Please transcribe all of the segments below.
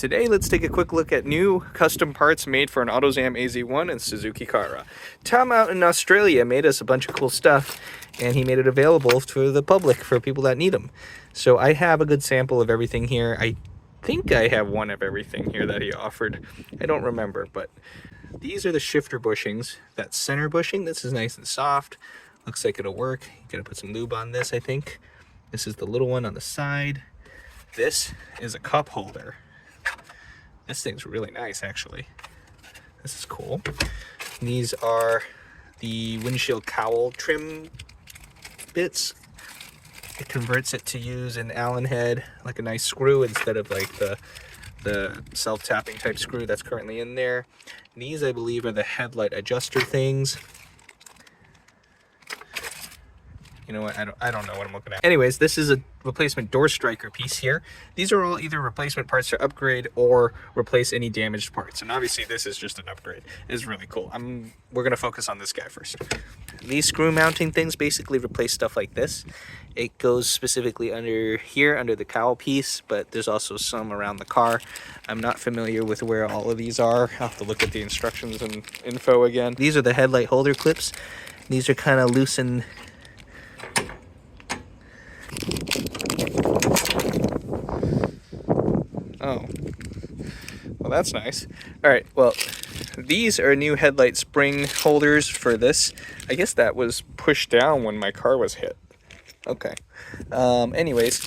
Today, let's take a quick look at new custom parts made for an Autozam AZ1 and Suzuki Cara. Tom out in Australia made us a bunch of cool stuff, and he made it available to the public for people that need them. So I have a good sample of everything here. I think I have one of everything here that he offered. I don't remember, but these are the shifter bushings. That center bushing, this is nice and soft. Looks like it'll work. You gotta put some lube on this, I think. This is the little one on the side. This is a cup holder. This thing's really nice, actually. This is cool. And these are the windshield cowl trim bits. It converts it to use an Allen head, like a nice screw, instead of like the self-tapping type screw that's currently in there. And these, I believe, are the headlight adjuster things. You know what, I don't know what I'm looking at. Anyways, this is a replacement door striker piece here. These are all either replacement parts to upgrade or replace any damaged parts. And obviously this is just an upgrade. It's really cool. We're gonna focus on this guy first. These screw mounting things basically replace stuff like this. It goes specifically under here, under the cowl piece, but there's also some around the car. I'm not familiar with where all of these are. I'll have to look at the instructions and info again. These are the headlight holder clips. These are kind of loose and oh, well, that's nice. All right, well, these are new headlight spring holders for this. I guess that was pushed down when my car was hit. Okay. Anyways,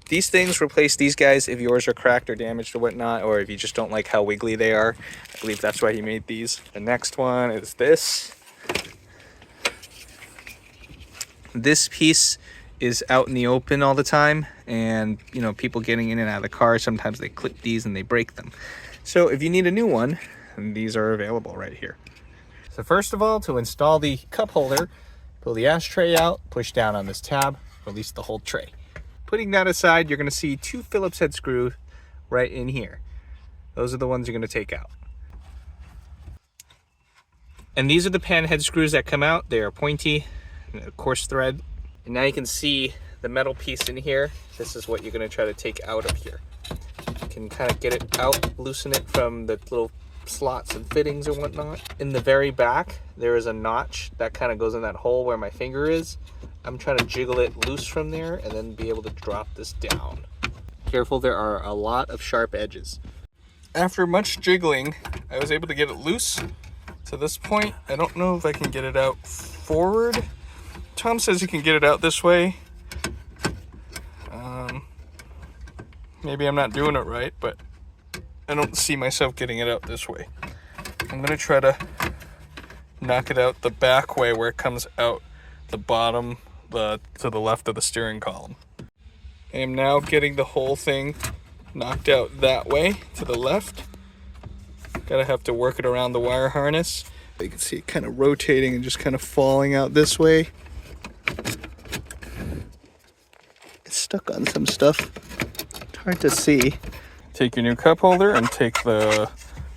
these things replace these guys if yours are cracked or damaged or whatnot, or if you just don't like how wiggly they are. I believe that's why he made these. The next one is this. This piece is out in the open all the time, and you know, people getting in and out of the car, sometimes they clip these and they break them. So if you need a new one, these are available right here. So first of all, to install the cup holder, pull the ashtray out, push down on this tab, release the whole tray. Putting that aside, you're going to see two Phillips head screws right in here. Those are the ones you're going to take out. And these are the pan head screws that come out. They are pointy, coarse thread. And now you can see the metal piece in here. This is what you're going to try to take out of here. You can kind of get it out, loosen it from the little slots and fittings and whatnot. In the very back, there is a notch that kind of goes in that hole where my finger is. I'm trying to jiggle it loose from there and then be able to drop this down. Careful, there are a lot of sharp edges. After much jiggling, I was able to get it loose to this point. I don't know if I can get it out forward. Tom says you can get it out this way. Maybe I'm not doing it right, but I don't see myself getting it out this way. I'm gonna try to knock it out the back way where it comes out the bottom, to the left of the steering column. I am now getting the whole thing knocked out that way to the left. Gotta have to work it around the wire harness. You can see it kind of rotating and just kind of falling out this way. It's stuck on some stuff. It's hard to see. Take your new cup holder and take the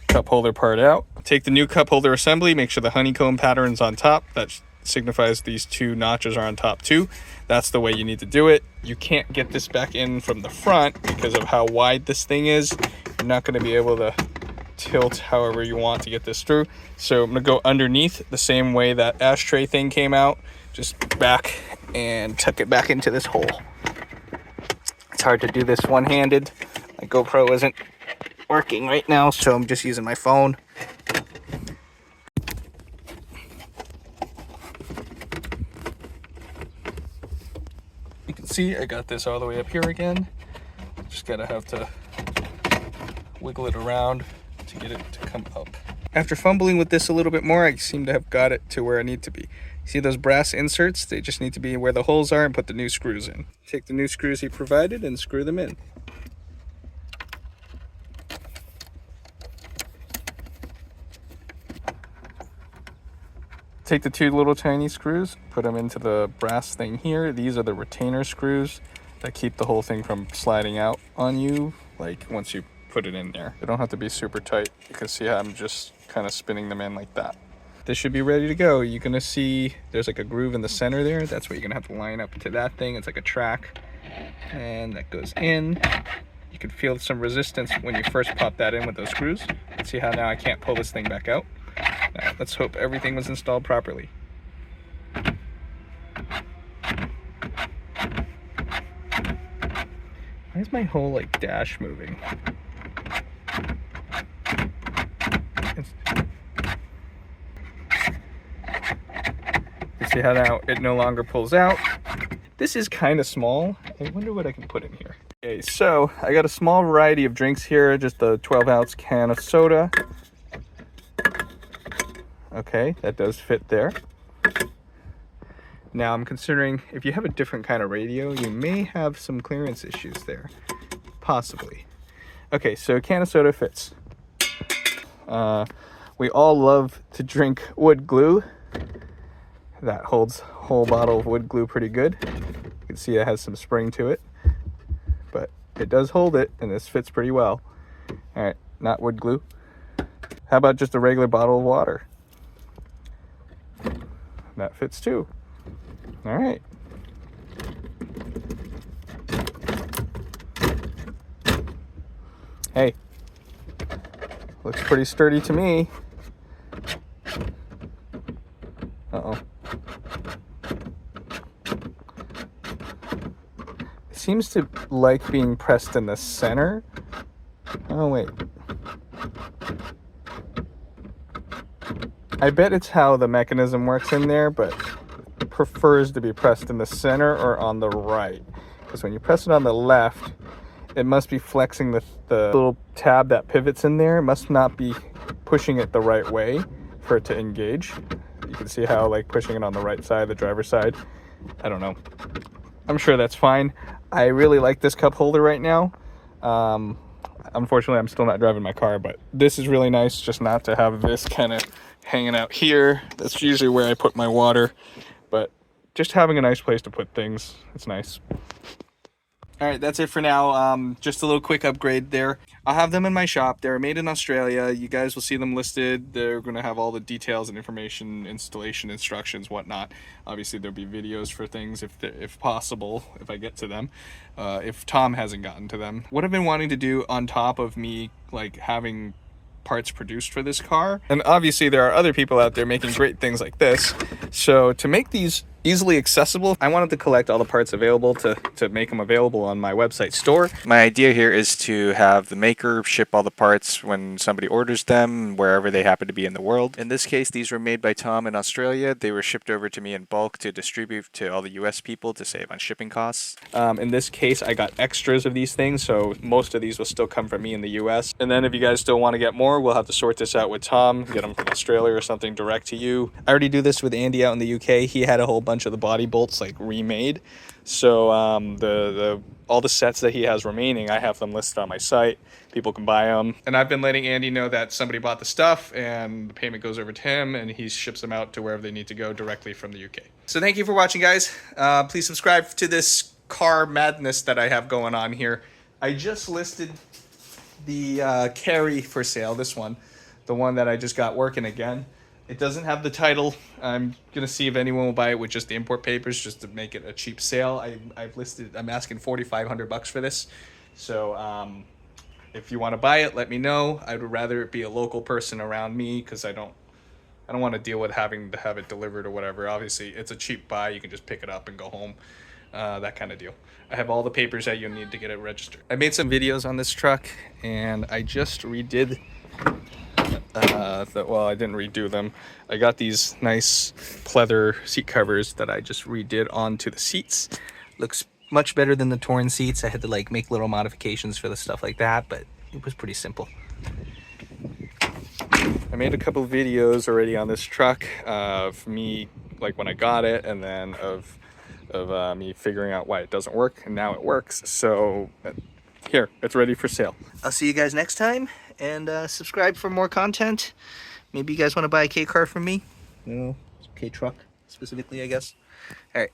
cup holder part out. Take the new cup holder assembly, make sure the honeycomb pattern's on top. That signifies these two notches are on top too. That's the way you need to do it. You can't get this back in from the front because of how wide this thing is. You're not going to be able to tilt however you want to get this through. So I'm going to go underneath the same way that ashtray thing came out. Just back and tuck it back into this hole. It's hard to do this one-handed. My GoPro isn't working right now, so I'm just using my phone. You can see I got this all the way up here again. Just have to wiggle it around to get it to come up. After fumbling with this a little bit more, I seem to have got it to where I need to be. See those brass inserts? They just need to be where the holes are and put the new screws in. Take the new screws he provided and screw them in. Take the two little tiny screws, put them into the brass thing here. These are the retainer screws that keep the whole thing from sliding out on you, like once you put it in there. They don't have to be super tight. You can see how I'm just kind of spinning them in like that. This should be ready to go. You're gonna see there's like a groove in the center there. That's where you're gonna have to line up to that thing. It's like a track, and that goes in. You can feel some resistance when you first pop that in with those screws. See how now I can't pull this thing back out? Now, let's hope everything was installed properly. Why is my whole like dash moving? You see how now it no longer pulls out? This is kind of small. I wonder what I can put in here. Okay, so I got a small variety of drinks here, just a 12-ounce can of soda. Okay, that does fit there. Now I'm considering if you have a different kind of radio, you may have some clearance issues there. Possibly. Okay, so a can of soda fits. We all love to drink wood glue. That holds a whole bottle of wood glue pretty good. You can see it has some spring to it, but it does hold it, and this fits pretty well. All right, not wood glue. How about just a regular bottle of water? That fits too. All right. Hey, looks pretty sturdy to me. Uh-oh. It seems to like being pressed in the center. Oh, wait. I bet it's how the mechanism works in there, but it prefers to be pressed in the center or on the right. Because when you press it on the left, it must be flexing the little tab that pivots in there. It must not be pushing it the right way for it to engage. You can see how like pushing it on the right side, the driver's side. I don't know. I'm sure that's fine. I really like this cup holder right now. Unfortunately, I'm still not driving my car, but this is really nice just not to have this kind of hanging out here. That's usually where I put my water, but just having a nice place to put things, it's nice. All right, that's it for now. Just a little quick upgrade there. I'll have them in my shop. They're made in Australia. You guys will see them listed. They're going to have all the details and information, installation instructions, whatnot. Obviously, there'll be videos for things if possible, if I get to them. If Tom hasn't gotten to them. What I've been wanting to do on top of me like having parts produced for this car, and obviously there are other people out there making great things like this, so to make these easily accessible, I wanted to collect all the parts available to make them available on my website store. My idea here is to have the maker ship all the parts when somebody orders them, wherever they happen to be in the world. In this case, these were made by Tom in Australia. They were shipped over to me in bulk to distribute to all the US people to save on shipping costs. In this case, I got extras of these things, so most of these will still come from me in the US. And then if you guys still want to get more, we'll have to sort this out with Tom, get them from Australia or something direct to you. I already do this with Andy out in the UK. He had a whole bunch of the body bolts like remade, so all the sets that he has remaining, I have them listed on my site. People can buy them, and I've been letting Andy know that somebody bought the stuff and the payment goes over to him and he ships them out to wherever they need to go directly from the UK. So thank you for watching, guys. Please subscribe to this car madness that I have going on here. I just listed the Cara for sale, this one, the one that I just got working again. It doesn't have the title. I'm gonna see if anyone will buy it with just the import papers, just to make it a cheap sale. I'm asking $4,500 for this. So if you want to buy it, let me know. I would rather it be a local person around me, because I don't want to deal with having to have it delivered or whatever. Obviously, it's a cheap buy. You can just pick it up and go home. That kind of deal. I have all the papers that you need to get it registered. I made some videos on this truck, and I just redid well, I didn't redo them. I got these nice pleather seat covers that I just redid onto the seats. Looks much better than the torn seats. I had to like make little modifications for the stuff like that, but it was pretty simple. I made a couple videos already on this truck of me like when I got it, and then of me figuring out why it doesn't work, and now it works. So here, it's ready for sale. I'll see you guys next time, and subscribe for more content. Maybe you guys want to buy a K car from me, you know, K truck specifically, I guess. All right.